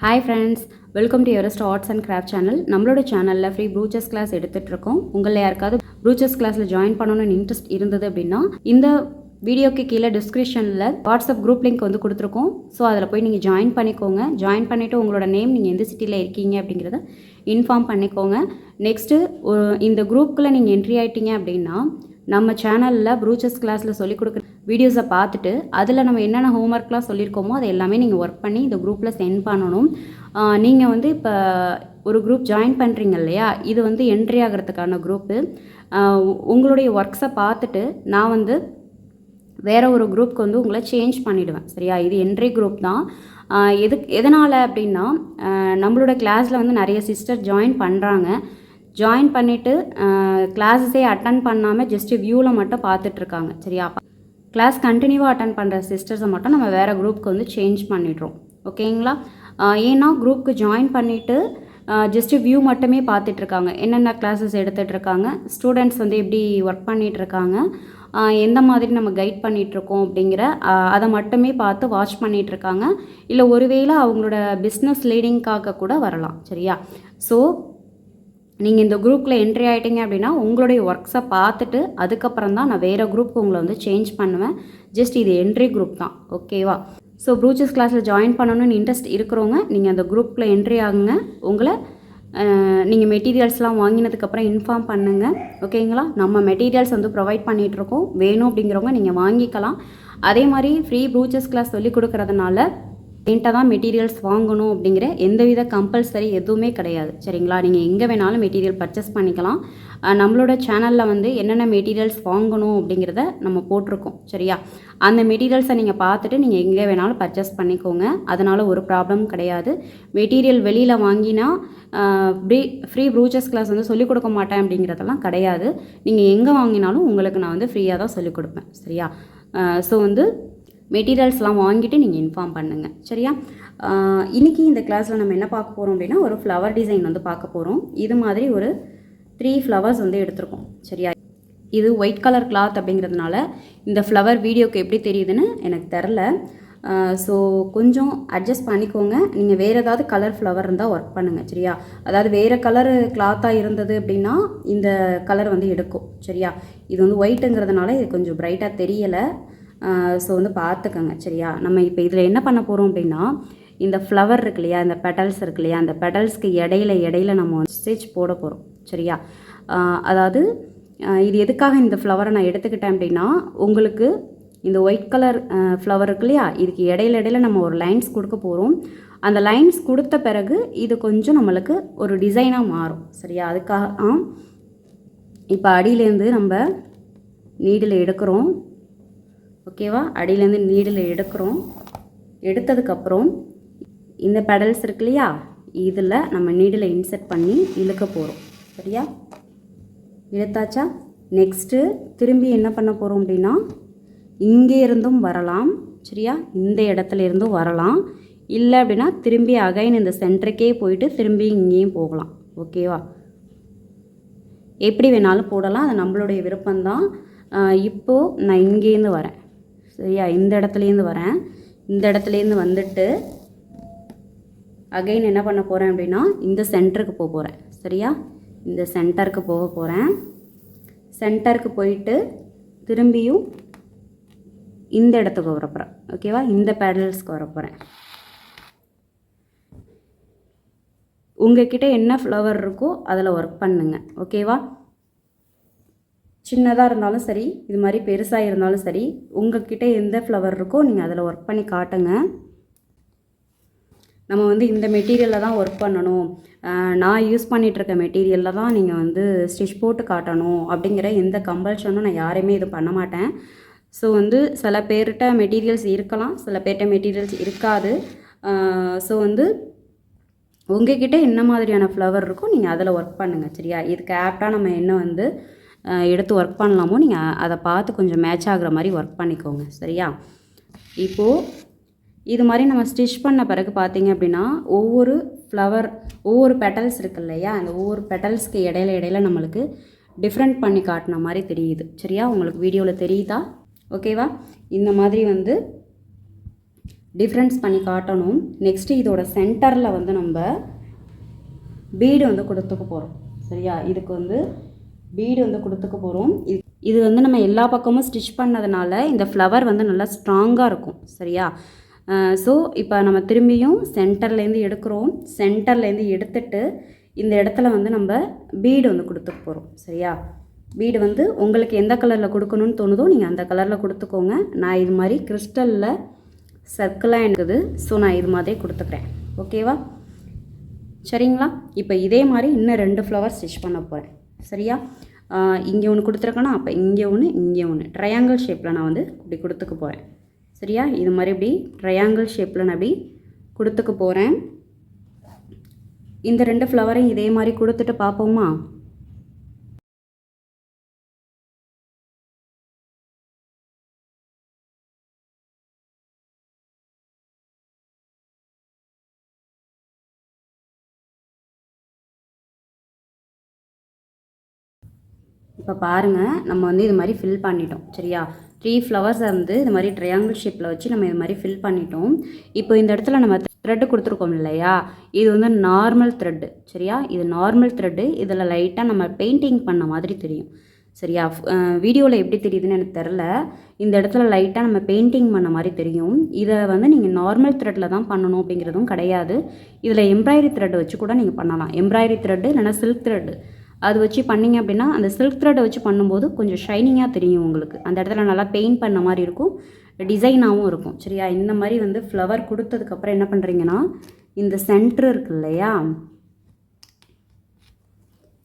Hi friends, welcome to Everest arts and craft channel. நம்மளோட சேனலில் free ப்ரூச்சஸ் class எடுத்துகிட்ருக்கோம். உங்களில் யாருக்காவது ப்ரூச்சஸ் கிளாஸில் ஜாயின் பண்ணணும்னு இன்ட்ரெஸ்ட் இருந்தது அப்படின்னா இந்த வீடியோக்கு கீழே டிஸ்கிரிப்ஷனில் வாட்ஸ்அப் குரூப் லிங்க் வந்து கொடுத்துருக்கோம். ஸோ அதில் போய் நீங்கள் ஜாயின் பண்ணிக்கோங்க. ஜாயின் பண்ணிவிட்டு உங்களோட நேம், நீங்கள் எந்த சிட்டியில் இருக்கீங்க அப்படிங்கிறத இன்ஃபார்ம் பண்ணிக்கோங்க. நெக்ஸ்ட்டு இந்த குரூப்புக்குள்ளே நீங்கள் என்ட்ரி ஆகிட்டீங்க அப்படின்னா நம்ம சேனலில் ப்ரூச்சஸ் கிளாஸில் சொல்லிக் கொடுக்குற வீடியோஸை பார்த்துட்டு அதில் நம்ம என்னென்ன ஹோம்ஒர்க்லாம் சொல்லியிருக்கோமோ அதை எல்லாமே நீங்கள் ஒர்க் பண்ணி இந்த குரூப்பில் சென்ட் பண்ணணும். நீங்கள் வந்து இப்போ ஒரு குரூப் ஜாயின் பண்ணுறீங்க இல்லையா, இது வந்து என்ட்ரி ஆகிறதுக்கான குரூப்பு. உங்களுடைய ஒர்க்ஸை பார்த்துட்டு நான் வந்து வேறு ஒரு குரூப்புக்கு வந்து உங்களை சேஞ்ச் பண்ணிவிடுவேன். சரியா, இது என்ட்ரி குரூப் தான். எதனால் அப்படின்னா நம்மளோட கிளாஸில் வந்து நிறைய சிஸ்டர் ஜாயின் பண்ணுறாங்க. ஜாயின் பண்ணிவிட்டு கிளாஸஸே அட்டன் பண்ணாமல் ஜஸ்ட்டு வியூவில் மட்டும் பார்த்துட்ருக்காங்க. சரியா, கிளாஸ் கண்டினியூவாக அட்டன் பண்ணுற சிஸ்டர்ஸை மட்டும் நம்ம வேறு குரூப்புக்கு வந்து சேஞ்ச் பண்ணிடுறோம். ஓகேங்களா, ஏன்னா குரூப்புக்கு ஜாயின் பண்ணிவிட்டு ஜஸ்ட்டு வியூ மட்டுமே பார்த்துட்ருக்காங்க. என்னென்ன கிளாஸஸ் எடுத்துகிட்ருக்காங்க, ஸ்டூடெண்ட்ஸ் வந்து எப்படி ஒர்க் பண்ணிகிட்ருக்காங்க, எந்த மாதிரி நம்ம கைட் பண்ணிகிட்ருக்கோம் அப்படிங்கிற அதை மட்டுமே பார்த்து வாட்ச் பண்ணிகிட்ருக்காங்க. இல்லை ஒருவேளை அவங்களோட பிஸ்னஸ் லீடிங்காக கூட வரலாம். சரியா, ஸோ நீங்கள் இந்த குரூப்பில் என்ட்ரி ஆகிட்டீங்க அப்படின்னா உங்களுடைய ஒர்க்ஸை பார்த்துட்டு அதுக்கப்புறம் தான் நான் வேறு குரூப்புக்கு உங்களை வந்து சேஞ்ச் பண்ணுவேன். ஜஸ்ட் இது என்ட்ரி குரூப் தான். ஓகேவா, ஸோ ப்ரூச்சஸ் கிளாஸில் ஜாயின் பண்ணணும்னு இன்ட்ரெஸ்ட் இருக்கிறவங்க நீங்கள் அந்த குரூப்பில் என்ட்ரி ஆகுங்க. உங்களை நீங்கள் மெட்டீரியல்ஸ்லாம் வாங்கினதுக்கப்புறம் இன்ஃபார்ம் பண்ணுங்கள். ஓகேங்களா, நம்ம மெட்டீரியல்ஸ் வந்து ப்ரொவைட் பண்ணிகிட்ருக்கோம். வேணும் அப்படிங்கிறவங்க நீங்கள் வாங்கிக்கலாம். அதே மாதிரி ஃப்ரீ ப்ரூச்சஸ் கிளாஸ் சொல்லிக் கொடுக்குறதுனால என்கிட்ட தான் மெட்டீரியல்ஸ் வாங்கணும் அப்படிங்கிற எந்தவித கம்பல்சரி எதுவுமே கிடையாது. சரிங்களா, நீங்கள் எங்கே வேணாலும் மெட்டீரியல் பர்ச்சேஸ் பண்ணிக்கலாம். நம்மளோட சேனலில் வந்து என்னென்ன மெட்டீரியல்ஸ் வாங்கணும் அப்படிங்கிறத நம்ம போட்டிருக்கோம். சரியா, அந்த மெட்டீரியல்ஸை நீங்கள் பார்த்துட்டு நீங்கள் எங்கே வேணாலும் பர்ச்சேஸ் பண்ணிக்கோங்க. அதனால் ஒரு ப்ராப்ளம் கிடையாது. மெட்டீரியல் வெளியில் வாங்கினா ஃப்ரீ ப்ரூச்சஸ் கிளாஸ் வந்து சொல்லிக் கொடுக்க மாட்டேன் அப்படிங்கிறதெல்லாம் கிடையாது. நீங்கள் எங்கே வாங்கினாலும் உங்களுக்கு நான் வந்து ஃப்ரீயாக தான் சொல்லிக் கொடுப்பேன். சரியா, ஸோ வந்து மெட்டீரியல்ஸ்லாம் வாங்கிட்டு நீங்கள் இன்ஃபார்ம் பண்ணுங்கள். சரியா, இன்றைக்கி இந்த கிளாஸில் நம்ம என்ன பார்க்க போகிறோம் அப்படின்னா ஒரு ஃப்ளவர் டிசைன் வந்து பார்க்க போகிறோம். இது மாதிரி ஒரு 3 ஃப்ளவர்ஸ் வந்து எடுத்திருக்கோம். சரியா, இது ஒயிட் கலர் கிளாத் அப்படிங்கிறதுனால இந்த ஃப்ளவர் வீடியோக்கு எப்படி தெரியுதுன்னு எனக்கு தெரில. ஸோ கொஞ்சம் அட்ஜஸ்ட் பண்ணிக்கோங்க. நீங்கள் வேறு ஏதாவது கலர் ஃப்ளவர் இருந்தால் ஒர்க் பண்ணுங்கள். சரியா, அதாவது வேறு கலரு கிளாத்தாக இருந்தது அப்படின்னா இந்த கலர் வந்து எடுக்கும். சரியா, இது வந்து ஒயிட்டுங்கிறதுனால இது கொஞ்சம் பிரைட்டாக தெரியலை. ஸோ வந்து பார்த்துக்கோங்க. சரியா, நம்ம இப்போ இதில் என்ன பண்ண போகிறோம் அப்படின்னா இந்த ஃப்ளவர் இருக்கு இல்லையா, இந்த பெட்டல்ஸ் இருக்கு இல்லையா, அந்த பெட்டல்ஸ்க்கு இடையில நம்ம ஸ்டிச் போட போகிறோம். சரியா, அதாவது இது எதுக்காக இந்த ஃப்ளவரை நான் எடுத்துக்கிட்டேன் அப்படின்னா உங்களுக்கு இந்த ஒயிட் கலர் ஃப்ளவர் இருக்கு இல்லையா, இதுக்கு இடையில நம்ம ஒரு லைன்ஸ் கொடுக்க போகிறோம். அந்த லைன்ஸ் கொடுத்த பிறகு இது கொஞ்சம் நம்மளுக்கு ஒரு டிசைனாக மாறும். சரியா, அதுக்காக இப்போ அடியிலேருந்து நம்ம நீடில் எடுக்கிறோம். ஓகேவா, அடியிலேருந்து நீடில் எடுக்கிறோம். எடுத்ததுக்கப்புறம் இந்த பெடல்ஸ் இருக்கு இல்லையா, இதில் நம்ம நீடில் இன்செர்ட் பண்ணி இழுக்க போகிறோம். சரியா, இழுத்தாச்சா? நெக்ஸ்ட்டு திரும்பி என்ன பண்ண போகிறோம் அப்படின்னா இங்கே இருந்தும் வரலாம். சரியா, இந்த இடத்துல இருந்தும் வரலாம். இல்லை அப்படின்னா திரும்பி அகைன் இந்த சென்டருக்கே போயிட்டு திரும்பி இங்கேயும் போகலாம். ஓகேவா, எப்படி வேணாலும் போடலாம், அது நம்மளுடைய விருப்பம்தான். இப்போது நான் இங்கேருந்து வரேன். சரியா, இந்த இடத்துலேருந்து வரேன். இந்த இடத்துலேருந்து வந்துட்டு அகைன் என்ன பண்ண போகிறேன் அப்படின்னா இந்த சென்டருக்கு போக போகிறேன். சரியா, இந்த சென்டருக்கு போக போகிறேன். சென்டருக்கு போயிட்டு திரும்பியும் இந்த இடத்துக்கு வர போகிறேன். ஓகேவா, இந்த பேடல்ஸ்க்கு வர போகிறேன். உங்கள்கிட்ட என்ன ஃப்ளவர் இருக்கோ அதில் ஒர்க் பண்ணுங்க. ஓகேவா, சின்னதாக இருந்தாலும் சரி, இது மாதிரி பெருசாக இருந்தாலும் சரி, உங்கள்கிட்ட எந்த ஃப்ளவர் இருக்கோ நீங்கள் அதில் ஒர்க் பண்ணி காட்டுங்க. நம்ம வந்து இந்த மெட்டீரியலில் தான் ஒர்க் பண்ணணும், நான் யூஸ் பண்ணிகிட்ருக்க மெட்டீரியலில் தான் நீங்கள் வந்து ஸ்டிச் போட்டு காட்டணும் அப்படிங்கிற எந்த கம்பல்ஷனும் நான் யாரையுமே இது பண்ண மாட்டேன். ஸோ வந்து சில பேர்கிட்ட மெட்டீரியல்ஸ் இருக்கலாம், சில பேர்கிட்ட மெட்டீரியல்ஸ் இருக்காது. ஸோ வந்து உங்கள்கிட்ட என்ன மாதிரியான ஃப்ளவர் இருக்கோ நீங்கள் அதில் ஒர்க் பண்ணுங்கள். சரியா, இதுக்கு ஆப்டாக நம்ம என்ன வந்து எடுத்து ஒர்க் பண்ணலாமோ நீங்கள் அதை பார்த்து கொஞ்சம் மேட்ச் ஆகிற மாதிரி ஒர்க் பண்ணிக்கோங்க. சரியா, இப்போது இது மாதிரி நம்ம ஸ்டிச் பண்ண பிறகு பார்த்தீங்க அப்படின்னா ஒவ்வொரு ஃப்ளவர் ஒவ்வொரு பெட்டல்ஸ் இருக்கு இல்லையா, அந்த ஒவ்வொரு பெட்டல்ஸ்க்கு இடையில நம்மளுக்கு டிஃப்ரெண்ட் பண்ணி காட்டின மாதிரி தெரியுது. சரியா, உங்களுக்கு வீடியோவில் தெரியுதா? ஓகேவா, இந்த மாதிரி வந்து டிஃப்ரென்ஸ் பண்ணி காட்டணும். நெக்ஸ்ட்டு இதோட சென்டரில் வந்து நம்ம பீடு வந்து கொடுத்துக்க போகிறோம். சரியா, இதுக்கு வந்து பீடு வந்து கொடுத்துக்க போகிறோம். இது வந்து நம்ம எல்லா பக்கமும் ஸ்டிச் பண்ணதுனால இந்த ஃப்ளவர் வந்து நல்லா ஸ்ட்ராங்காக இருக்கும். சரியா, ஸோ இப்போ நம்ம திரும்பியும் சென்டர்லேருந்து எடுக்கிறோம். சென்டர்லேருந்து எடுத்துட்டு இந்த இடத்துல வந்து நம்ம பீடு வந்து கொடுத்துக்க போகிறோம். சரியா, பீடு வந்து உங்களுக்கு எந்த கலரில் கொடுக்கணும்னு தோணுதோ நீங்கள் அந்த கலரில் கொடுத்துக்கோங்க. நான் இது மாதிரி கிறிஸ்டலில் சர்க்கிளாக இருக்குது, ஸோ நான் இது மாதிரி கொடுத்துக்கிறேன். ஓகேவா, சரிங்களா. இப்போ இதே மாதிரி இன்னும் 2 ஃப்ளவர் ஸ்டிச் பண்ண போகிறேன். சரியா, இங்கே ஒன்று கொடுத்துருக்கேன்னா அப்போ இங்கே ஒன்று இங்கே ஒன்று ட்ரையாங்கிள் ஷேப்பில் நான் வந்து இப்படி கொடுத்துக்க போகிறேன். சரியா, இது மாதிரி இப்படி ட்ரையாங்கிள் ஷேப்பில் நான் இப்படி கொடுத்துக்க போகிறேன். இந்த 2 ஃப்ளவரையும் இதே மாதிரி கொடுத்துட்டு பார்ப்போமா. இப்போ பாருங்கள், நம்ம வந்து இது மாதிரி ஃபில் பண்ணிட்டோம். சரியா, 3 ஃப்ளவர்ஸை வந்து இது மாதிரி ட்ரையாங்கிள் ஷேப்பில் வச்சு நம்ம இது மாதிரி ஃபில் பண்ணிட்டோம். இப்போ இந்த இடத்துல நம்ம த்ரெட்டு கொடுத்துருக்கோம் இல்லையா, இது வந்து நார்மல் த்ரெட்டு. சரியா, இது நார்மல் த்ரெட்டு. இதில் லைட்டாக நம்ம பெயிண்டிங் பண்ண மாதிரி தெரியும். சரியா, வீடியோவில் எப்படி தெரியுதுன்னு எனக்கு தெரில. இந்த இடத்துல லைட்டாக நம்ம பெயிண்டிங் பண்ண மாதிரி தெரியும். இதை வந்து நீங்கள் நார்மல் த்ரெட்டில் தான் பண்ணணும் அப்படிங்கிறதும் கிடையாது. இதில் எம்ப்ராய்டரி த்ரெட் வச்சு கூட நீங்கள் பண்ணலாம். எம்ப்ராய்டரி த்ரெட்டு இல்லைனா சில்க் த்ரெட்டு அது வச்சு பண்ணிங்க அப்படின்னா அந்த சில்க் த்ரெட்டை வச்சு பண்ணும்போது கொஞ்சம் ஷைனிங்காக தெரியும் உங்களுக்கு. அந்த இடத்துல நல்லா பெயிண்ட் பண்ண மாதிரி இருக்கும், டிசைனாகவும் இருக்கும். சரியா, இந்த மாதிரி வந்து ஃப்ளவர் கொடுத்ததுக்கப்புறம் என்ன பண்ணுறீங்கன்னா இந்த சென்டர் இருக்கு இல்லையா,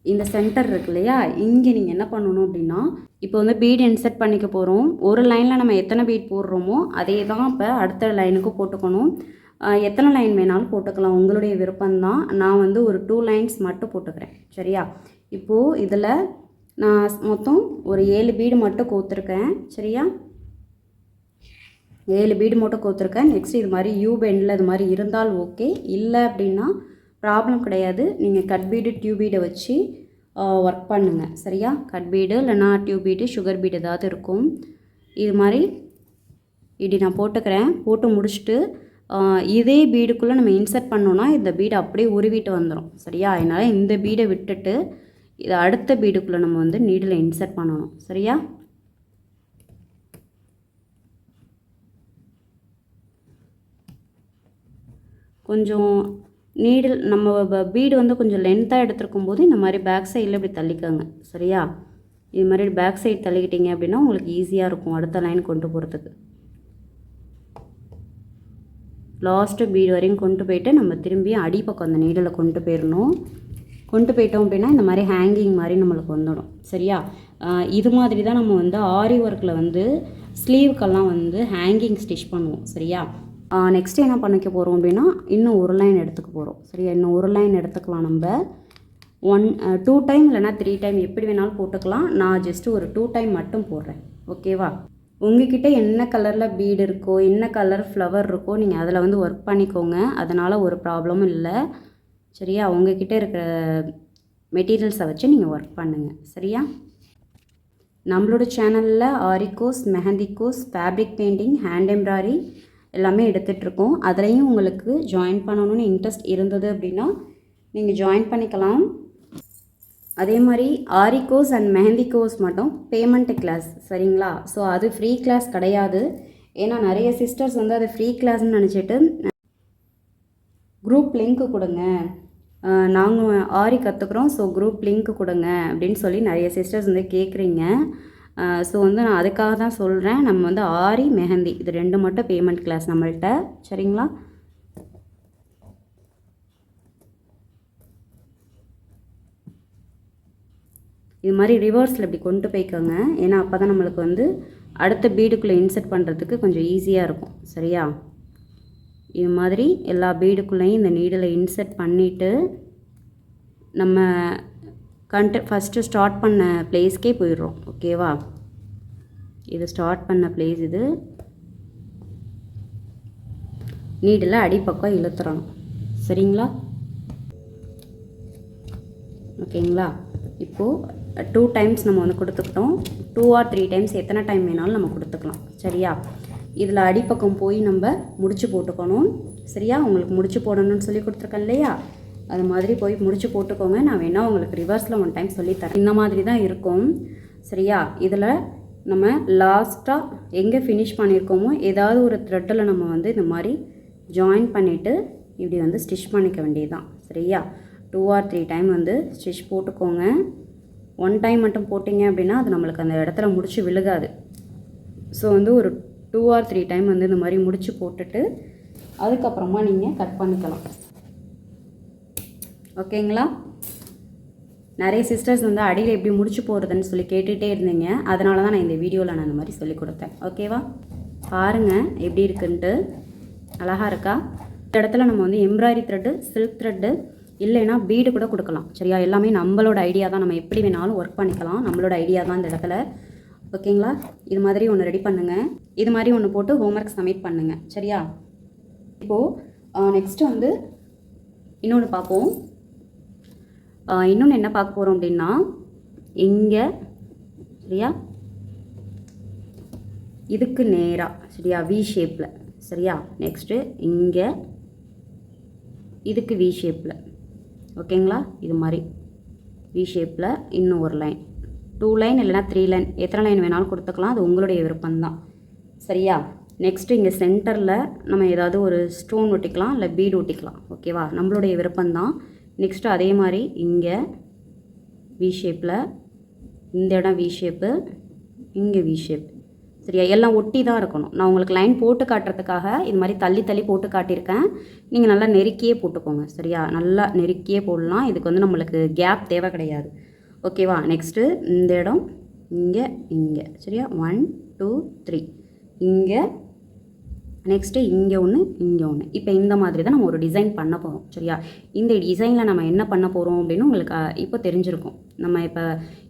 இந்த சென்டர் இருக்கு இல்லையா, இங்கே நீங்கள் என்ன பண்ணணும் அப்படின்னா இப்போ வந்து பீட் இன்சர்ட் பண்ணிக்க போகிறோம். ஒரு லைனில் நம்ம எத்தனை பீட் போடுறோமோ அதே தான் இப்போ அடுத்த லைனுக்கு போட்டுக்கணும். எத்தனை லைன் வேணாலும் போட்டுக்கலாம், உங்களுடைய விருப்பம்தான். நான் வந்து ஒரு 2 லைன்ஸ் மட்டும் போட்டுக்கிறேன். சரியா, இப்போது இதில் நான் மொத்தம் ஒரு 7 பீடு மட்டும் கோத்துருக்கேன். சரியா, 7 பீடு மட்டும் கோத்துருக்கேன். நெக்ஸ்ட் இது மாதிரி யூ பெண்டில் இது மாதிரி இருந்தால் ஓகே, இல்லை அப்படின்னா ப்ராப்ளம் கிடையாது. நீங்கள் கட் பீடு டியூப் பீடை வச்சு ஒர்க் பண்ணுங்கள். சரியா, கட் பீடு இல்லைனா டியூப் பீடு சுகர் பீடு ஏதாவது இருக்கும். இது மாதிரி இப்படி நான் போட்டுக்கிறேன். போட்டு முடிச்சுட்டு இதே பீடுக்குள்ளே நம்ம இன்சர்ட் பண்ணோன்னா இந்த பீடை அப்படியே உருவிட்டு வந்துடும். சரியா, அதனால் இந்த பீடை விட்டுட்டு இதை அடுத்த பீடுக்குள்ளே நம்ம வந்து நீடில் இன்சர்ட் பண்ணணும். சரியா, கொஞ்சம் நீடில் நம்ம பீடு வந்து கொஞ்சம் லென்த்தாக எடுத்துருக்கும் போது இந்த மாதிரி பேக் சைடில் இப்படி தள்ளிக்கோங்க. சரியா, இது மாதிரி பேக் சைடு தள்ளிக்கிட்டீங்க அப்படின்னா உங்களுக்கு ஈஸியாக இருக்கும் அடுத்த லைன் கொண்டு போகிறதுக்கு. லாஸ்ட்டு பீடு வரையும் கொண்டு போயிட்டு நம்ம திரும்பி அடிப்பக்கம் அந்த நீடில் கொண்டு போயிடணும். கொண்டு போயிட்டோம் அப்படின்னா இந்த மாதிரி ஹேங்கிங் மாதிரி நம்மளுக்கு வந்துடும். சரியா, இது மாதிரி தான் நம்ம வந்து ஆரி ஒர்க்கில் வந்து ஸ்லீவுக்கெல்லாம் வந்து ஹேங்கிங் ஸ்டிச் பண்ணுவோம். சரியா, நெக்ஸ்ட்டு என்ன பண்ணிக்க போகிறோம் அப்படின்னா இன்னும் ஒரு லைன் எடுத்துக்க போகிறோம். சரியா, இன்னும் ஒரு லைன் எடுத்துக்கலாம். நம்ம 2 டைம் இல்லைனா 3 டைம் எப்படி வேணாலும் போட்டுக்கலாம். நான் ஜஸ்ட்டு ஒரு 2 டைம் மட்டும் போடுறேன். ஓகேவா, உங்ககிட்ட என்ன கலரில் பீடு இருக்கோ என்ன கலர் ஃப்ளவர் இருக்கோ நீங்கள் அதில் வந்து ஒர்க் பண்ணிக்கோங்க, அதனால் ஒரு ப்ராப்ளமும் இல்லை. சரியா, உங்ககிட்ட இருக்கிற மெட்டீரியல்ஸை வச்சு நீங்கள் ஒர்க் பண்ணுங்கள். சரியா, நம்மளோட சேனலில் aari course, mehndi course, fabric painting, hand embroidery எல்லாமே எடுத்துகிட்ருக்கோம். அதுலேயும் உங்களுக்கு ஜாயின் பண்ணணும்னு இன்ட்ரெஸ்ட் இருந்தது அப்படின்னா நீங்கள் ஜாயின் பண்ணிக்கலாம். அதே மாதிரி ஆரி கோர்ஸ் அண்ட் மெஹந்தி கோர்ஸ் மட்டும் பேமெண்ட் கிளாஸ். சரிங்களா, ஸோ அது ஃப்ரீ கிளாஸ் கிடையாது. ஏன்னா நிறைய சிஸ்டர்ஸ் வந்து அது ஃப்ரீ கிளாஸ்ன்னு நினச்சிட்டு குரூப் லிங்க்கு கொடுங்க, நாங்கள் ஆரி கற்றுக்குறோம் ஸோ குரூப் லிங்க்கு கொடுங்க அப்படின்னு சொல்லி நிறைய சிஸ்டர்ஸ் வந்து கேட்குறீங்க. ஸோ வந்து நான் அதுக்காக தான் சொல்கிறேன். நம்ம வந்து ஆரி மெஹந்தி இது 2 மட்டும் பேமெண்ட் கிளாஸ் நம்மள்கிட்ட. சரிங்களா, இது மாதிரி ரிவர்ஸில் இப்படி கொண்டு போய்க்கோங்க. ஏன்னா அப்போ தான் நம்மளுக்கு வந்து அடுத்த பீடுக்குள்ளே இன்சர்ட் பண்ணுறதுக்கு கொஞ்சம் ஈஸியாக இருக்கும். சரியா, இது மாதிரி எல்லா பீடுக்குள்ளேயும் இந்த நீடில் இன்சர்ட் பண்ணிவிட்டு நம்ம ஃபஸ்ட்டு ஸ்டார்ட் பண்ண பிளேஸ்க்கே போயிடுறோம். ஓகேவா, இது ஸ்டார்ட் பண்ண பிளேஸ். இது நீடில் அடிப்பக்கம் இழுத்துறணும். சரிங்களா, ஓகேங்களா. இப்போது 2 டைம்ஸ் நம்ம வந்து கொடுத்துக்கிட்டோம். 2 or 3 டைம்ஸ் எத்தனை டைம் வேணாலும் நம்ம கொடுத்துக்கலாம். சரியா, இதில் அடிப்பக்கம் போய் நம்ம முடிச்சு போட்டுக்கணும். சரியா? உங்களுக்கு முடிச்சு போடணும்னு சொல்லி கொடுத்துருக்கேன் இல்லையா? அது மாதிரி போய் முடிச்சு போட்டுக்கோங்க. நான் வேணால் உங்களுக்கு ரிவர்ஸில் ஒன் டைம் சொல்லித்தரேன். இந்த மாதிரி தான் இருக்கும். சரியா? இதில் நம்ம லாஸ்ட்டாக எங்கே ஃபினிஷ் பண்ணியிருக்கோமோ ஏதாவது ஒரு த்ரெட்டில் நம்ம வந்து இந்த மாதிரி ஜாயின் பண்ணிவிட்டு இப்படி வந்து ஸ்டிச் பண்ணிக்க வேண்டியதுதான். சரியா? 2 or 3 டைம் வந்து ஸ்டிச் போட்டுக்கோங்க. 1 டைம் மட்டும் போட்டிங்க அப்படின்னா அது நம்மளுக்கு அந்த இடத்துல முடிச்சு விழுகாது. ஸோ வந்து ஒரு 2 or 3 டைம் வந்து இந்த மாதிரி முடிச்சு போட்டுட்டு அதுக்கப்புறமா நீங்கள் கட் பண்ணிக்கலாம். ஓகேங்களா? நிறைய சிஸ்டர்ஸ் வந்து அடியில் எப்படி முடிச்சு போடுறதுன்னு சொல்லி கேட்டுகிட்டே இருந்தீங்க. அதனால தான் நான் இந்த வீடியோவில் நான் இந்த மாதிரி சொல்லி கொடுத்தேன். ஓகேவா? பாருங்கள் எப்படி இருக்குன்ட்டு. அழகாக இருக்கா? இந்த இடத்துல நம்ம வந்து எம்ப்ராய்டரி த்ரெட்டு, சில்க் த்ரெட்டு இல்லைன்னா பீடு கூட கொடுக்கலாம். சரியா? எல்லாமே நம்மளோட ஐடியா தான். நம்ம எப்படி வேணாலும் ஒர்க் பண்ணிக்கலாம். நம்மளோட ஐடியா தான் இந்த இடத்துல. ஓகேங்களா? இது மாதிரி ஒன்று ரெடி பண்ணுங்கள். இது மாதிரி ஒன்று போட்டு ஹோம்ஒர்க் சப்மிட் பண்ணுங்கள். சரியா? இப்போது நெக்ஸ்ட்டு வந்து இன்னொன்று பார்ப்போம். இன்னொன்று என்ன பார்க்க போகிறோம் அப்படின்னா இங்கே சரியா இதுக்கு நேராக சரியா வி ஷேப்பில். சரியா? நெக்ஸ்ட்டு இங்கே இதுக்கு வி ஷேப்பில். ஓகேங்களா? இது மாதிரி வி ஷேப்பில் இன்னும் ஒரு லைன், 2 லைன் இல்லைனா 3 லைன், எத்தனை லைன் வேணாலும் கொடுத்துக்கலாம். அது உங்களுடைய விருப்பம்தான். சரியா? நெக்ஸ்ட்டு இங்கே சென்டரில் நம்ம ஏதாவது ஒரு ஸ்டோன் ஒட்டிக்கலாம், இல்லை பீடு ஒட்டிக்கலாம். ஓகேவா? நம்மளுடைய விருப்பம்தான். நெக்ஸ்ட்டு அதே மாதிரி இங்கே வி ஷேப்பில், இந்த இடம் வி ஷேப்பு, இங்கே வி ஷேப். சரியா? எல்லாம் ஒட்டி தான் இருக்கணும். நான் உங்களுக்கு லைன் போட்டு காட்டுறதுக்காக இது மாதிரி தள்ளி தள்ளி போட்டு காட்டியிருக்கேன். நீங்கள் நல்லா நெருக்கியே போட்டுக்கோங்க. சரியா? நல்லா நெருக்கியே போடலாம். இதுக்கு வந்து நம்மளுக்கு கேப் தேவை கிடையாது. ஓகேவா? நெக்ஸ்ட்டு இந்த இடம் இங்கே இங்கே. சரியா? 1 2 3 இங்கே. நெக்ஸ்ட்டு இங்கே ஒன்று, இங்கே ஒன்று. இப்போ இந்த மாதிரி தான் நம்ம ஒரு டிசைன் பண்ண போகிறோம். சரியா? இந்த டிசைனில் நம்ம என்ன பண்ண போகிறோம் அப்படின்னு உங்களுக்கு இப்போ தெரிஞ்சிருக்கும். நம்ம இப்போ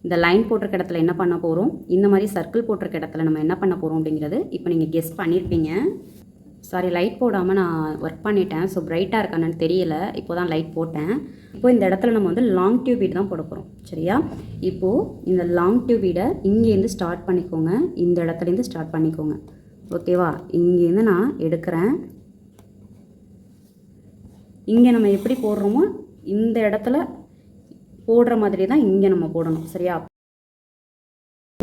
இந்த லைன் போட்டிருக்க இடத்துல என்ன பண்ண போகிறோம், இந்த மாதிரி சர்க்கிள் போட்டிருக்க இடத்துல நம்ம என்ன பண்ண போகிறோம் அப்படிங்கிறது இப்போ நீங்கள் கெஸ் பண்ணியிருப்பீங்க. சாரி, லைட் போடாமல் நான் ஒர்க் பண்ணிட்டேன். ஸோ பிரைட்டாக இருக்கானு தெரியல. இப்போ தான் லைட் போட்டேன். இப்போ இந்த இடத்துல நம்ம வந்து லாங் டியூப் பீட் தான் போட போகிறோம். சரியா? இப்போது இந்த லாங் டியூப் பீடை இங்கேருந்து ஸ்டார்ட் பண்ணிக்கோங்க. இந்த இடத்துலேருந்து ஸ்டார்ட் பண்ணிக்கோங்க. ஓகேவா? இங்கேருந்து நான் எடுக்கிறேன். இங்கே நம்ம எப்படி போடுறோமோ இந்த இடத்துல போடுற மாதிரி தான் இங்கே நம்ம போடணும். சரியா?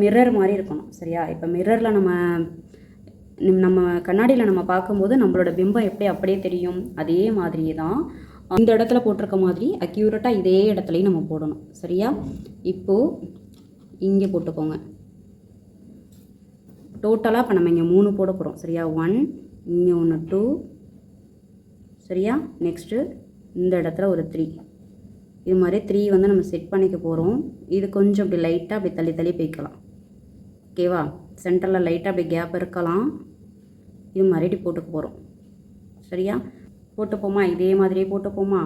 மிரர் மாதிரி இருக்கணும். சரியா? இப்போ மிரரில் நம்ம கண்ணாடியில் நம்ம பார்க்கும்போது நம்மளோட பிம்பம் எப்படி அப்படியே தெரியும். அதே மாதிரியே தான் இந்த இடத்துல போட்டிருக்க மாதிரி அக்யூரேட்டாக இதே இடத்துலையும் நம்ம போடணும். சரியா? இப்போது இங்கே போட்டுக்கோங்க. டோட்டலாக இப்போ நம்ம இங்கே 3 போட போகிறோம். சரியா? 1, இங்கே 1 2. சரியா? நெக்ஸ்ட்டு இந்த இடத்துல ஒரு 3. இது மாதிரி 3 வந்து நம்ம செட் பண்ணிக்க போகிறோம். இது கொஞ்சம் அப்படி லைட்டாக அப்படி தள்ளி தள்ளி போய்க்கலாம். ஓகேவா? சென்டரில் லைட்டாக அப்படி கேப் இருக்கலாம். இது மாதிரி போட்டுக்க போகிறோம். சரியா? போட்டுப்போமா? இதே மாதிரியே போட்டுப்போமா?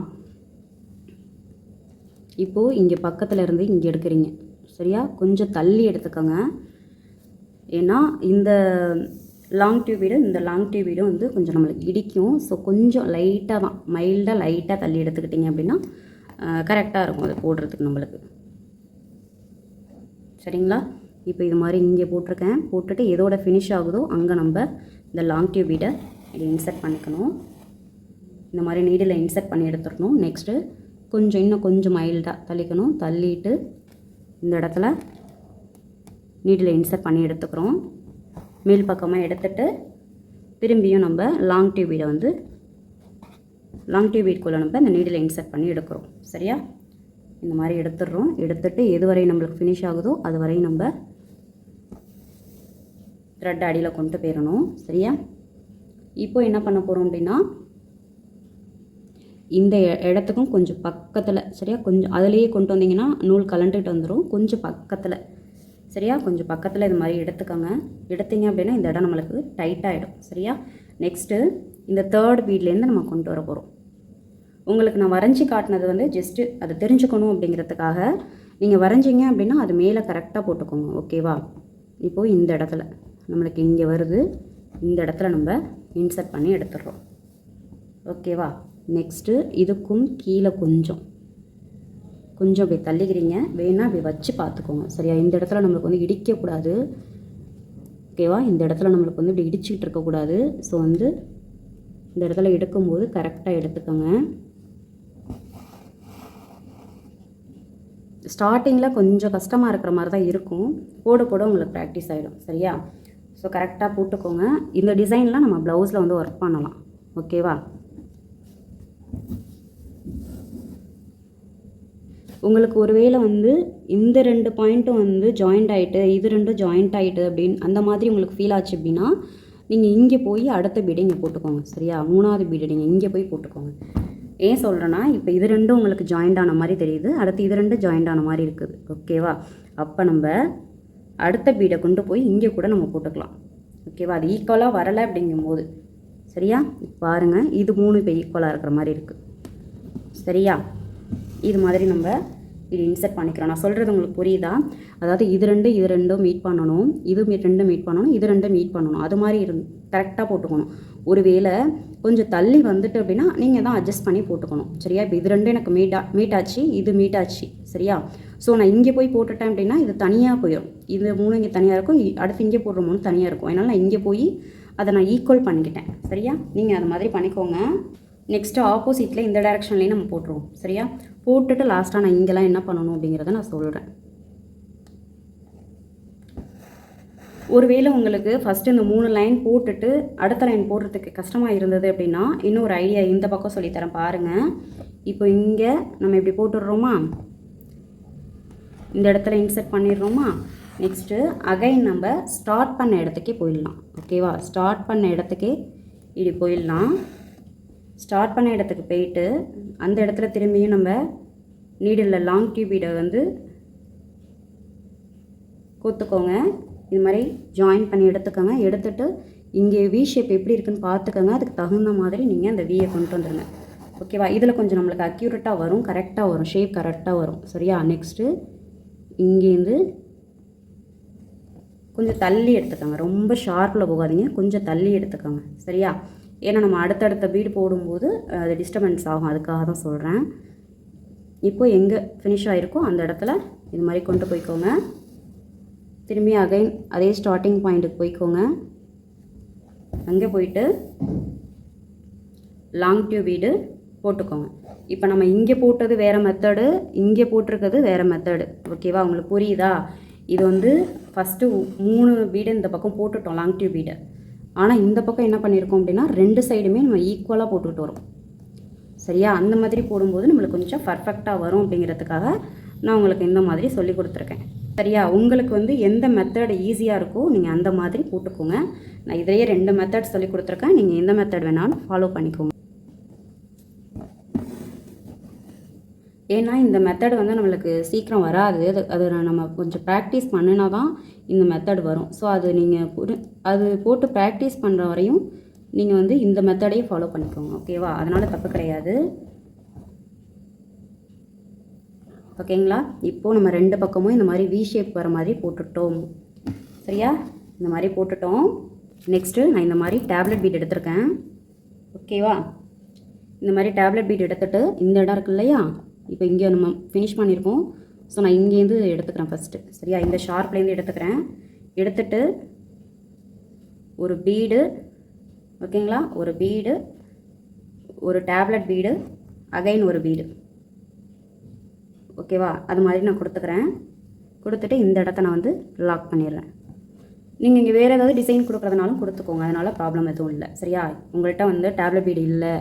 இப்போது இங்கே பக்கத்தில் இருந்து இங்கே எடுக்கிறீங்க. சரியா? கொஞ்சம் தள்ளி எடுத்துக்கோங்க. ஏன்னா இந்த லாங் டியூப் வீடும் இந்த லாங் டியூப் வீடும் வந்து கொஞ்சம் நம்மளுக்கு இடிக்கும். ஸோ கொஞ்சம் லைட்டாக தான், மைல்டாக லைட்டாக தள்ளி எடுத்துக்கிட்டிங்க அப்படின்னா கரெக்டாக இருக்கும் அது போடுறதுக்கு நம்மளுக்கு. சரிங்களா? இப்போ இது மாதிரி இங்கே போட்டிருக்கேன். போட்டுட்டு எதோட ஃபினிஷ் ஆகுதோ அங்கே நம்ம இந்த லாங் டியூப் வீடை இப்படி இன்சர்ட் பண்ணிக்கணும். இந்த மாதிரி நீடில் இன்சர்ட் பண்ணி எடுத்துடணும். நெக்ஸ்ட்டு இன்னும் கொஞ்சம் மைல்டாக தள்ளிக்கணும். தள்ளிட்டு இந்த இடத்துல நீடில் இன்சர்ட் பண்ணி எடுத்துக்கிறோம். மேல் பக்கமாக எடுத்துட்டு திரும்பியும் நம்ம லாங் டியூப் வீட்குள்ளே நம்ம இந்த நீடில் இன்சர்ட் பண்ணி எடுக்கிறோம். சரியா? இந்த மாதிரி எடுத்துடுறோம். எடுத்துட்டு எது வரை நம்மளுக்கு ஃபினிஷ் ஆகுதோ அது வரை நம்ம த்ரெட் அடியில் கொண்டு போயிடணும். சரியா? இப்போ என்ன பண்ண போகிறோம் அப்படின்னா இந்த இடத்துக்கும் கொஞ்சம் பக்கத்தில், சரியா, கொஞ்சம் அதிலேயே கொண்டு வந்தீங்கன்னா நூல் கலண்டுகிட்டு வந்துடும். கொஞ்சம் பக்கத்தில், சரியா, கொஞ்சம் பக்கத்தில் இது மாதிரி எடுத்துக்கோங்க. எடுத்தீங்க அப்படின்னா இந்த இடம் நம்மளுக்கு டைட்டாகிடும். சரியா? நெக்ஸ்ட்டு இந்த 3rd பீட்லேருந்து நம்ம கொண்டு வர போகிறோம். உங்களுக்கு நான் வரைஞ்சி காட்டினது வந்து ஜஸ்ட்டு அதை தெரிஞ்சுக்கணும் அப்படிங்கிறதுக்காக. நீங்கள் வரைஞ்சிங்க அப்படின்னா அது மேலே கரெக்டாக போட்டுக்கோங்க. ஓகேவா? இப்போது இந்த இடத்துல நம்மளுக்கு இங்கே வருது. இந்த இடத்துல நம்ம இன்சர்ட் பண்ணி எடுத்துடுறோம். ஓகேவா? நெக்ஸ்ட்டு இதுக்கும் கீழே கொஞ்சம் அப்படி தள்ளிக்கிறீங்க. வேணால் அப்படி வச்சு பார்த்துக்கோங்க. சரியா? இந்த இடத்துல நம்மளுக்கு வந்து இடிக்கக்கூடாது. ஓகேவா. இந்த இடத்துல நம்மளுக்கு வந்து இப்படி இடிச்சிக்கிட்டு இருக்கக்கூடாது. ஸோ வந்து இந்த இடத்துல எடுக்கும்போது கரெக்டாக எடுத்துக்கோங்க. ஸ்டார்டிங்கில் கொஞ்சம் கஷ்டமாக இருக்கிற மாதிரி தான் இருக்கும். போட போட உங்களுக்கு ப்ராக்டிஸ் ஆகிடும். சரியா. ஸோ கரெக்டாக போட்டுக்கோங்க. இந்த டிசைன்லாம் நம்ம ப்ளவுஸில் வந்து ஒர்க் பண்ணலாம். ஓகேவா. உங்களுக்கு ஒருவேளை வந்து இந்த 2 பாயிண்ட்டும் வந்து ஜாயிண்ட் ஆகிட்டு இது 2 ஜாயிண்ட் ஆகிட்டு அப்படின்னு அந்த மாதிரி உங்களுக்கு ஃபீல் ஆச்சு அப்படின்னா நீங்கள் இங்கே போய் அடுத்த பீடை இங்கே போட்டுக்கோங்க. சரியா. 3வது பீடை நீங்கள் இங்கே போய் போட்டுக்கோங்க. ஏன் சொல்கிறேன்னா இப்போ இது 2 உங்களுக்கு ஜாயிண்ட் ஆன மாதிரி தெரியுது, அடுத்து இது 2 ஜாயிண்ட் ஆன மாதிரி இருக்குது. ஓகேவா. அப்போ நம்ம அடுத்த பீடை கொண்டு போய் இங்கே கூட நம்ம போட்டுக்கலாம். ஓகேவா. அது ஈக்குவலாக வரலை அப்படிங்கும்போது. சரியா. பாருங்கள், இது 3 இப்போ ஈக்குவலாக இருக்கிற மாதிரி இருக்குது. சரியா. இது மாதிரி நம்ம இது இன்சர்ட் பண்ணிக்கிறோம். நான் சொல்கிறது உங்களுக்கு புரியுதா. அதாவது இது 2 மீட் பண்ணணும், இது 2 மீட் பண்ணணும், இது 2 மீட் பண்ணணும். அது மாதிரி கரெக்டாக போட்டுக்கணும். ஒருவேளை கொஞ்சம் தள்ளி வந்துட்டு அப்படின்னா நீங்கள் தான் அட்ஜஸ்ட் பண்ணி போட்டுக்கணும். சரியா. இப்போ இது 2 எனக்கு மீட் ஆச்சு, இது மீட் ஆச்சு. சரியா. ஸோ நான் இங்கே போய் போட்டுட்டேன் அப்படின்னா இது தனியாக போயிடும். இது 3 இங்கே தனியாக இருக்கும், அடுத்து இங்கே போடுற 3 தனியாக இருக்கும். அதனால் நான் இங்கே போய் அதை நான் ஈக்குவல் பண்ணிக்கிட்டேன். சரியா. நீங்கள் அது மாதிரி பண்ணிக்கோங்க. நெக்ஸ்ட்டு ஆப்போசிட்டில் இந்த டைரெக்ஷன்லேயும் நம்ம போட்டுருவோம். சரியா. போட்டுட்டு லாஸ்ட்டாக நான் இங்கெல்லாம் என்ன பண்ணணும் அப்படிங்கிறத நான் சொல்கிறேன். ஒருவேளை உங்களுக்கு ஃபஸ்ட்டு இந்த 3 லைன் போட்டுட்டு அடுத்த லைன் போடுறதுக்கு கஷ்டமாக இருந்தது அப்படின்னா இன்னொரு ஐடியா இந்த பக்கம் சொல்லித்தரேன் பாருங்கள். இப்போ இங்கே நம்ம இப்படி போட்டுடுறோமா, இந்த இடத்துல இன்சர்ட் பண்ணிடுறோமா. நெக்ஸ்ட்டு அகைன் நம்ம ஸ்டார்ட் பண்ண இடத்துக்கே போயிடலாம். ஓகேவா. ஸ்டார்ட் பண்ண இடத்துக்கே இப்படி போயிடலாம். ஸ்டார்ட் பண்ண இடத்துக்கு போயிட்டு அந்த இடத்துல திரும்பியும் நம்ம நீடில் லாங் டியூபீடை வந்து கோத்துக்கோங்க. இது மாதிரி ஜாயின் பண்ணி எடுத்துக்கோங்க. எடுத்துகிட்டு இங்கே வி ஷேப் எப்படி இருக்குதுன்னு பார்த்துக்கோங்க. அதுக்கு தகுந்த மாதிரி நீங்கள் அந்த வியை கொண்டு வந்துடுங்க. ஓகேவா. இதில் கொஞ்சம் நம்மளுக்கு அக்யூரேட்டாக வரும், கரெக்டாக வரும், ஷேப் கரெக்டாக வரும். சரியா. நெக்ஸ்ட்டு இங்கேருந்து கொஞ்சம் தள்ளி எடுத்துக்கோங்க. ரொம்ப ஷார்ப்பில் போகாதீங்க, கொஞ்சம் தள்ளி எடுத்துக்கோங்க. சரியா. ஏன்னா நம்ம அடுத்தடுத்த பீடு போடும்போது அது டிஸ்டர்பன்ஸ் ஆகும், அதுக்காக தான் சொல்கிறேன். இப்போ எங்கே ஃபினிஷ் ஆகிருக்கோ அந்த இடத்துல இது மாதிரி கொண்டு போய்க்கோங்க. திரும்பி அகைன் அதே ஸ்டார்டிங் பாயிண்ட்டுக்கு போய்க்கோங்க. அங்கே போயிட்டு லாங் டியூப் பீடு போட்டுக்கோங்க. இப்போ நம்ம இங்கே போட்டது வேறு மெத்தடு, இங்கே போட்டிருக்கிறது வேறு மெத்தடு. ஓகேவா. உங்களுக்கு புரியுதா. இது வந்து ஃபஸ்ட்டு 3 பீடு இந்த பக்கம் போட்டுட்டோம் லாங் டியூப் பீடை. ஆனால் இந்த பக்கம் என்ன பண்ணியிருக்கோம் அப்படின்னா 2 சைடுமே நம்ம ஈக்குவலாக போட்டுக்கிட்டு வரோம். சரியா. அந்த மாதிரி போடும்போது நம்மளுக்கு கொஞ்சம் பர்ஃபெக்டாக வரும் அப்படிங்கிறதுக்காக நான் உங்களுக்கு இந்த மாதிரி சொல்லி கொடுத்துருக்கேன். சரியா. உங்களுக்கு வந்து எந்த மெத்தட் ஈஸியாக இருக்கோ நீங்கள் அந்த மாதிரி போட்டுக்கோங்க. நான் இதிலேயே 2 மெத்தட் சொல்லி கொடுத்துருக்கேன். நீங்கள் எந்த மெத்தட் வேணாலும் ஃபாலோ பண்ணிக்கோங்க. ஏன்னா இந்த மெத்தட் வந்து நம்மளுக்கு சீக்கிரம் வராது. அது நம்ம கொஞ்சம் ப்ராக்டிஸ் பண்ணினா தான் இந்த மெத்தட் வரும். ஸோ அது நீங்கள் அது போட்டு ப்ராக்டிஸ் பண்ணுற வரையும் நீங்கள் வந்து இந்த மெத்தடையே ஃபாலோ பண்ணிக்கோங்க. ஓகேவா. அதனால் தப்பு கிடையாது. ஓகேங்களா. இப்போது நம்ம 2 பக்கமும் இந்த மாதிரி வி ஷேப் வர மாதிரி போட்டுட்டோம். சரியா. இந்த மாதிரி போட்டுட்டோம். நெக்ஸ்ட்டு நான் இந்த மாதிரி டேப்லெட் பீட் எடுத்திருக்கேன். ஓகேவா. இந்த மாதிரி டேப்லெட் பீட் எடுத்துகிட்டு இந்த இடம் இருக்கு இல்லையா, இப்போ இங்கே நம்ம ஃபினிஷ் பண்ணியிருக்கோம். ஸோ நான் இங்கேருந்து எடுத்துக்கிறேன் ஃபஸ்ட்டு. சரியா. இந்த ஷார்ப்லேருந்து எடுத்துக்கிறேன். எடுத்துகிட்டு ஒரு பீடு, ஓகேங்களா, ஒரு பீடு, ஒரு டேப்லெட் பீடு, அகைன் ஒரு பீடு. ஓகேவா. அது மாதிரி நான் கொடுத்துக்கிறேன். கொடுத்துட்டு இந்த இடத்த நான் வந்து லாக் பண்ணிடுறேன். நீங்கள் இங்கே வேறு ஏதாவது டிசைன் கொடுக்குறதுனாலும் கொடுத்துக்கோங்க, அதனால் ப்ராப்ளம் எதுவும் இல்லை. சரியா. உங்கள்கிட்ட வந்து டேப்லெட் பீடு இல்லை,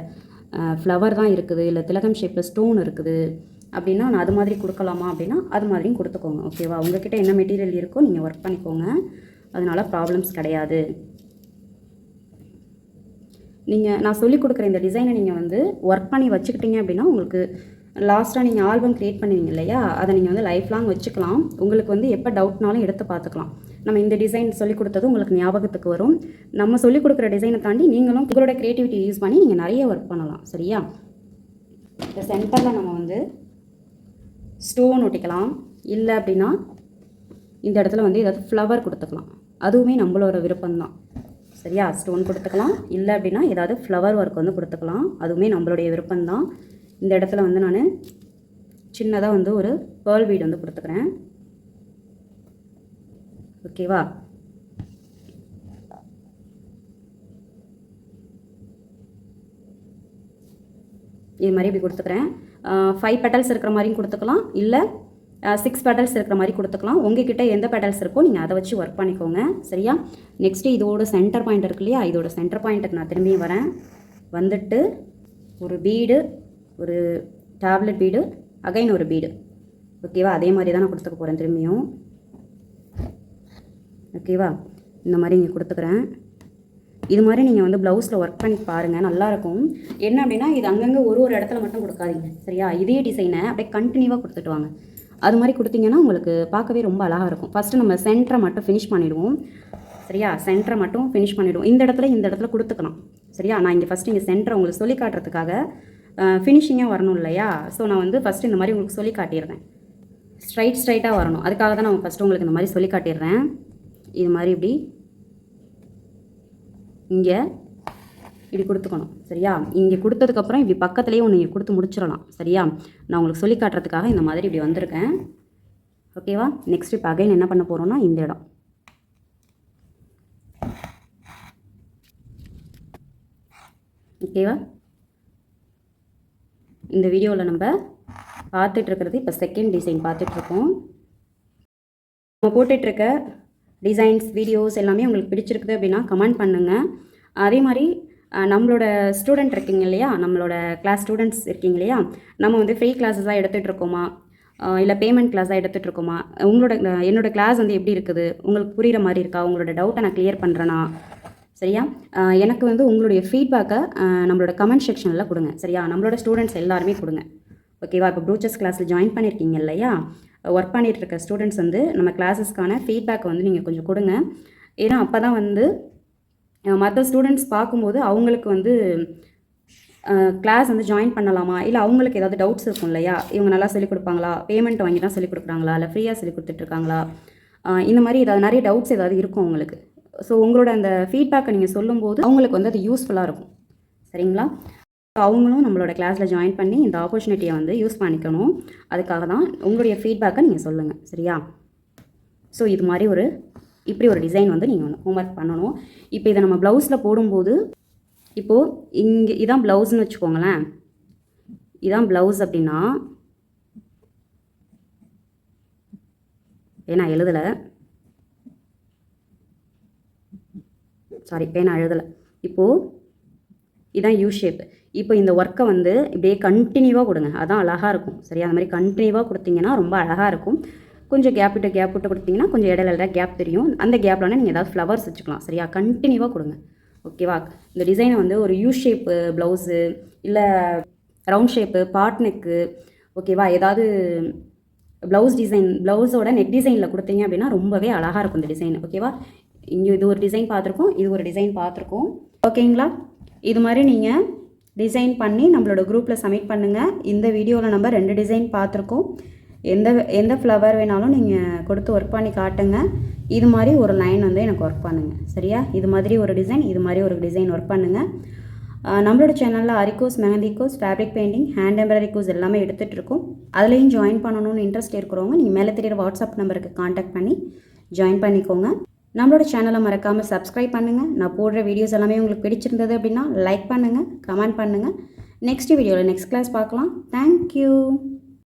ஃப்ளவர் தான் இருக்குது, இல்லை திலகம் ஷேப்பில் ஸ்டோன் இருக்குது அப்படின்னா நான் அது மாதிரி கொடுக்கலாமா அப்படின்னா அது மாதிரியும் கொடுத்துக்கோங்க. ஓகேவா. உங்கள்கிட்ட என்ன மெட்டீரியல் இருக்கோ நீங்கள் ஒர்க் பண்ணிக்கோங்க, அதனால் ப்ராப்ளம்ஸ் கிடையாது. நான் சொல்லிக் கொடுக்குற இந்த டிசைனை நீங்கள் வந்து ஒர்க் பண்ணி வச்சுக்கிட்டீங்க அப்படின்னா உங்களுக்கு லாஸ்ட்டாக நீங்கள் ஆல்பம் க்ரியேட் பண்ணுவீங்க இல்லையா, அதை நீங்கள் வந்து லைஃப் லாங் வச்சுக்கலாம். உங்களுக்கு வந்து எப்போ டவுட்னாலும் எடுத்து பார்த்துக்கலாம். நம்ம இந்த டிசைன் சொல்லிக் கொடுத்தது உங்களுக்கு ஞாபகத்துக்கு வரும். நம்ம சொல்லிக் கொடுக்குற டிசைனை தாண்டி நீங்களும் உங்களோட க்ரியேட்டிவிட்டி யூஸ் பண்ணி நீங்கள் நிறைய ஒர்க் பண்ணலாம். சரியா. இந்த சென்டரில் நம்ம வந்து ஸ்டோன் ஒட்டிக்கலாம், இல்லை அப்படின்னா இந்த இடத்துல வந்து ஏதாவது ஃப்ளவர் கொடுத்துக்கலாம், அதுவுமே நம்மளோட விருப்பம்தான். சரியா. ஸ்டோன் கொடுத்துக்கலாம், இல்லை அப்படின்னா ஏதாவது ஃப்ளவர் ஒர்க் வந்து கொடுத்துக்கலாம், அதுவுமே நம்மளுடைய விருப்பம்தான். இந்த இடத்துல வந்து நான் சின்னதாக வந்து ஒரு பேர்ல் பீட் வந்து கொடுத்துக்கிறேன். ஓகேவா. இது மாதிரி இப்படி கொடுத்துக்கிறேன். 5 பெட்டல்ஸ் இருக்கிற மாதிரியும் கொடுத்துக்கலாம், இல்லை 6 பெட்டல்ஸ் இருக்கிற மாதிரி கொடுத்துக்கலாம். உங்ககிட்ட எந்த பெட்டல்ஸ் இருக்கோ நீங்கள் அதை வச்சு ஒர்க் பண்ணிக்கோங்க. சரியா? நெக்ஸ்ட்டு இதோட சென்டர் பாயிண்ட் இருக்கு இல்லையா, இதோட சென்டர் பாயிண்ட்டுக்கு நான் திரும்பியும் வரேன். வந்துட்டு ஒரு பீடு, ஒரு டேப்லெட் பீடு, அகைன் ஒரு பீடு. ஓகேவா? அதே மாதிரி தான் நான் கொடுத்துக்க போகிறேன் திரும்பியும். ஓகேவா? இந்த மாதிரி இங்கே கொடுத்துக்கிறேன். இது மாதிரி நீங்கள் வந்து ப்ளவுஸில் ஒர்க் பண்ணி பாருங்கள், நல்லாயிருக்கும். என்ன அப்படின்னா இது அங்கங்கே ஒரு இடத்துல மட்டும் கொடுக்காதீங்க. சரியா? இதே டிசைனை அப்படியே கண்டினியூவாக கொடுத்துட்டு வாங்க. அது மாதிரி கொடுத்தீங்கன்னா உங்களுக்கு பார்க்கவே ரொம்ப அழகாக இருக்கும். ஃபஸ்ட்டு நம்ம சென்டரை மட்டும் ஃபினிஷ் பண்ணிவிடுவோம். சரியா? சென்டரை மட்டும் ஃபினிஷ் பண்ணிவிடுவோம். இந்த இடத்துல கொடுத்துக்கலாம். சரியா? நான் இங்கே ஃபஸ்ட்டு இங்கே சென்டரை உங்களுக்கு சொல்லி காட்டுறதுக்காக ஃபினிஷிங்காக வரணும் இல்லையா? ஸோ நான் வந்து ஃபஸ்ட்டு இந்த மாதிரி உங்களுக்கு சொல்லி காட்டிடுறேன். ஸ்ட்ரைட்டாக வரணும். அதுக்காக தான் நான் ஃபஸ்ட்டு உங்களுக்கு இந்த மாதிரி சொல்லி காட்டிடுறேன். இது மாதிரி இப்படி இங்கே இப்படி கொடுத்துக்கணும். சரியா? இங்கே கொடுத்ததுக்கப்புறம் இப்படி பக்கத்துலேயே ஒன்று இங்கே கொடுத்து முடிச்சிடலாம். சரியா? நான் உங்களுக்கு சொல்லி காட்டுறதுக்காக இந்த மாதிரி இப்படி வந்திருக்கேன். ஓகேவா? நெக்ஸ்ட் இப்போ அகைன் என்ன பண்ண போகிறோம்னா இந்த இடம். ஓகேவா? இந்த வீடியோவில் நம்ம பார்த்துட்ருக்கிறது இப்போ செகண்ட் டிசைன் பார்த்துட்ருக்கோம். நம்ம போட்டுட்ருக்க டிசைன்ஸ் வீடியோஸ் எல்லாமே உங்களுக்கு பிடிச்சிருக்குது அப்படின்னா கமெண்ட் பண்ணுங்கள். அதே மாதிரி நம்மளோட ஸ்டூடெண்ட் இருக்கீங்க இல்லையா, நம்மளோட கிளாஸ் ஸ்டூடெண்ட்ஸ் இருக்கீங்க இல்லையா, நம்ம வந்து ஃப்ரீ கிளாஸஸாக எடுத்துகிட்ருக்கோமா இல்லை பேமெண்ட் கிளாஸாக எடுத்துகிட்ருக்கோமா, என்னோடய கிளாஸ் வந்து எப்படி இருக்குது, உங்களுக்கு புரிகிற மாதிரி இருக்கா, உங்களோட டவுட்டை நான் கிளியர் பண்ணுறேன்னா. சரியா? எனக்கு வந்து உங்களுடைய ஃபீட்பேக்கை நம்மளோட கமெண்ட் செக்ஷனில் கொடுங்க. சரியா? நம்மளோட ஸ்டூடெண்ட்ஸ் எல்லாருமே கொடுங்க. ஓகேவா? இப்போ ப்ரூச்சஸ் கிளாஸில் ஜாயின் பண்ணியிருக்கீங்க இல்லையா, ஒர்க் பண்ணிகிட்ருக்க ஸ்டூடெண்ட்ஸ் வந்து நம்ம கிளாஸஸ்க்கான ஃபீட்பேக்கை வந்து நீங்கள் கொஞ்சம் கொடுங்க. ஏன்னா அப்போ தான் வந்து மற்ற ஸ்டூடெண்ட்ஸ் பார்க்கும்போது அவங்களுக்கு வந்து கிளாஸ் வந்து ஜாயின் பண்ணலாமா, இல்லை அவங்களுக்கு ஏதாவது டவுட்ஸ் இருக்கும் இல்லையா, இவங்க நல்லா சொல்லிக் கொடுப்பாங்களா, பேமெண்ட் வாங்கி தான் சொல்லிக் கொடுக்குறாங்களா, இல்லை ஃப்ரீயாக சொல்லிக் கொடுத்துட்ருக்காங்களா, இந்த மாதிரி ஏதாவது நிறைய டவுட்ஸ் ஏதாவது இருக்கும் அவங்களுக்கு. ஸோ உங்களோட அந்த ஃபீட்பேக்கை நீங்கள் சொல்லும்போது அவங்களுக்கு வந்து அது யூஸ்ஃபுல்லாக இருக்கும். சரிங்களா? அவங்களும் நம்மளோட கிளாஸில் ஜாயின் பண்ணி இந்த ஆப்பர்ச்சுனிட்டியை வந்து யூஸ் பண்ணிக்கணும். அதுக்காக தான் உங்களுடைய ஃபீட்பேக்கை நீங்கள் சொல்லுங்கள். சரியா? ஸோ இது மாதிரி இப்படி ஒரு டிசைன் வந்து நீங்கள் ஹோம்ஒர்க் பண்ணணும். இப்போ இதை நம்ம ப்ளவுஸில் போடும்போது இப்போது இங்கே இதான் ப்ளவுஸ்னு வச்சுக்கோங்களேன். இதான் ப்ளவுஸ் அப்படின்னா பேனா எழுதலை, பேனா எழுதலை. இப்போது இதான் யூ ஷேப். இப்போ இந்த ஒர்க்கை வந்து இப்படியே கண்டினியூவாக கொடுங்க, அதான் அழகாக இருக்கும். சரியா? அந்த மாதிரி கண்டினியூவாக கொடுத்தீங்கன்னா ரொம்ப அழகாக இருக்கும். கொஞ்சம் கேப் விட்டு கொடுத்தீங்கன்னா கொஞ்சம் இடையில கேப் தெரியும். அந்த கேப்லான நீங்கள் ஏதாவது ஃப்ளவர்ஸ் வச்சுக்கலாம். சரியா? கண்டினியூவாக கொடுங்க. ஓகேவா? இந்த டிசைனை வந்து ஒரு யூ ஷேப்பு ப்ளவுஸு, இல்லை ரவுண்ட் ஷேப்பு, பாட் நெக்கு, ஓகேவா, ஏதாவது ப்ளவுஸ் டிசைன், ப்ளவுஸோட நெக் டிசைனில் கொடுத்தீங்க அப்படின்னா ரொம்பவே அழகாக இருக்கும் இந்த டிசைன். ஓகேவா? இங்கே இது ஒரு டிசைன் பார்த்துருக்கோம், இது ஒரு டிசைன் பார்த்துருக்கோம். ஓகேங்களா? இது மாதிரி நீங்கள் டிசைன் பண்ணி நம்மளோட குரூப்பில் சப்மிட் பண்ணுங்கள். இந்த வீடியோவில் நம்ம 2 டிசைன் பார்த்துருக்கோம். எந்த ஃப்ளவர் வேணாலும் நீங்கள் கொடுத்து ஒர்க் பண்ணி காட்டுங்க. இது மாதிரி ஒரு லைன் வந்து எனக்கு ஒர்க் பண்ணுங்கள். சரியா? இது மாதிரி ஒரு டிசைன், இது மாதிரி ஒரு டிசைன் ஒர்க் பண்ணுங்கள். நம்மளோட சேனலில் aari course, mehndi course, fabric painting, hand embroidery course எல்லாமே எடுத்துகிட்ருக்கோம். அதுலேயும் ஜாயின் பண்ணணும்னு இன்ட்ரெஸ்ட் இருக்கிறவங்க நீங்கள் மேலே தெரியுற வாட்ஸ்அப் நம்பருக்கு காண்டாக்ட் பண்ணி ஜாயின் பண்ணிக்கோங்க. நம்மளோட சேனலை மறக்காமல் சப்ஸ்கிரைப் பண்ணுங்கள். நான் போடுற வீடியோஸ் எல்லாமே உங்களுக்கு பிடிச்சிருந்தது அப்படின்னா லைக் பண்ணுங்கள், கமெண்ட் பண்ணுங்கள். நெக்ஸ்ட் வீடியோவில் நெக்ஸ்ட் கிளாஸ் பார்க்கலாம். தேங்க்யூ.